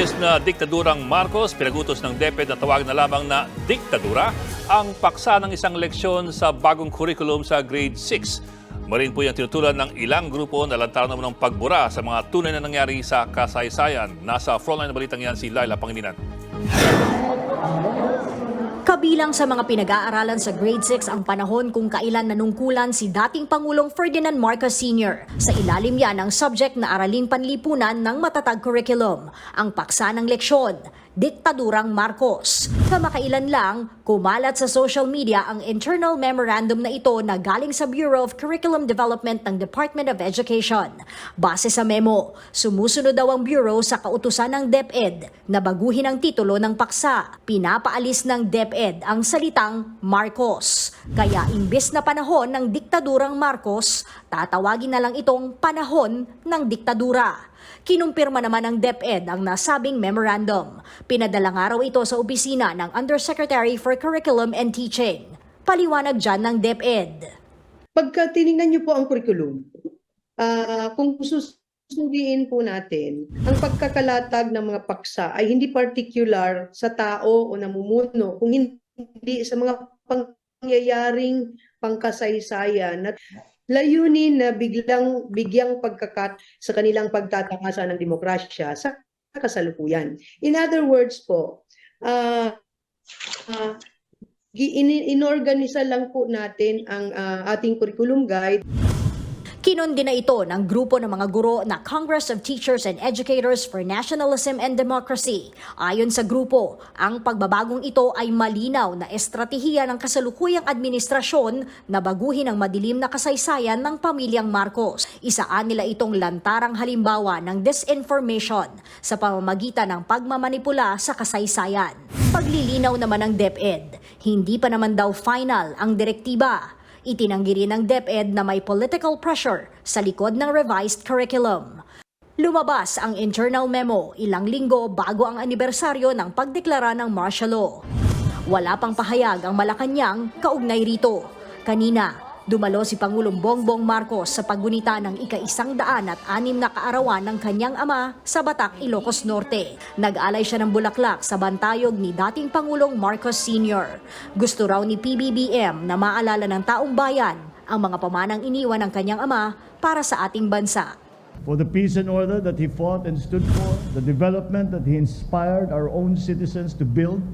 Imbes na diktadurang Marcos, pinagutos ng DepEd na tawag na lamang na diktadura ang paksa ng isang leksyon sa bagong curriculum sa grade 6. Marin po yung tinutulan ng ilang grupo na lantaran naman ng pagbura sa mga tunay na nangyari sa kasaysayan. Nasa frontline na balitang yan si Laila Pangilinan. Kabilang sa mga pinag-aaralan sa grade 6 ang panahon kung kailan nanungkulan si dating Pangulong Ferdinand Marcos Sr. Sa ilalim yan ang subject na araling panlipunan ng matatag curriculum, ang paksa ng leksyon, Diktadurang Marcos. Kamakailan lang, kumalat sa social media ang internal memorandum na ito na galing sa Bureau of Curriculum Development ng Department of Education. Base sa memo, sumusunod daw ang Bureau sa kautusan ng DepEd na baguhin ang titulo ng paksa. Pinapaalis ng DepEd ang salitang Marcos. Kaya imbes na panahon ng Diktadurang Marcos, tatawagin na lang itong panahon ng diktadura. Kinumpirma naman ng DepEd ang nasabing memorandum. Pinadala nga raw ito sa opisina ng Undersecretary for Curriculum and Teaching. Paliwanag dyan ng DepEd. Pagka tinignan niyo po ang curriculum, kung susuriin po natin, ang pagkakalatag ng mga paksa ay hindi particular sa tao o namumuno, kung hindi sa mga pangyayaring pangkasaysayan at layunin na bigyang pagkakat sa kanilang pagtatakasan ng demokrasya sa kasalukuyan. In other words po, inorganisa lang po natin ang ating curriculum guide. Kinundi na ito ng grupo ng mga guro na Congress of Teachers and Educators for Nationalism and Democracy. Ayon sa grupo, ang pagbabagong ito ay malinaw na estratehiya ng kasalukuyang administrasyon na baguhin ang madilim na kasaysayan ng pamilyang Marcos. Isaan nila itong lantarang halimbawa ng disinformation sa pamamagitan ng pagmamanipula sa kasaysayan. Paglilinaw naman ng DepEd, hindi pa naman daw final ang direktiba. Itinanggi rin ng DepEd na may political pressure sa likod ng revised curriculum. Lumabas ang internal memo ilang linggo bago ang anibersaryo ng pagdeklara ng martial law. Wala pang pahayag ang Malacanang kaugnay rito. Kanina, dumalo si Pangulong Bongbong Marcos sa paggunita ng ika-106 na kaarawan ng kanyang ama sa Batac, Ilocos Norte. Nag-alay siya ng bulaklak sa bantayog ni dating Pangulong Marcos Sr. Gusto raw ni PBBM na maalala ng taong bayan ang mga pamanang iniwan ng kanyang ama para sa ating bansa. For the peace and order that he fought and stood for, the development that he inspired our own citizens to build,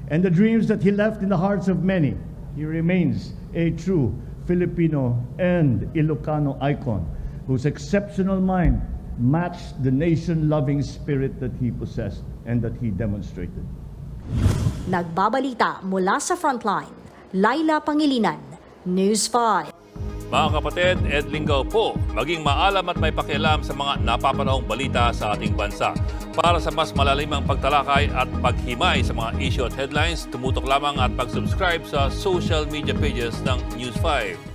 and the dreams that he left in the hearts of many, he remains a true Filipino and Ilocano icon whose exceptional mind matched the nation-loving spirit that he possessed and that he demonstrated. Nagbabalita mula sa Frontline, Laila Pangilinan, News 5. Mga kapatid, Ed Lingaw po, maging maalam at may pakialam sa mga napapanahong balita sa ating bansa. Para sa mas malalimang pagtalakay at paghimay sa mga issue at headlines, tumutok lamang at pag-subscribe sa social media pages ng News 5.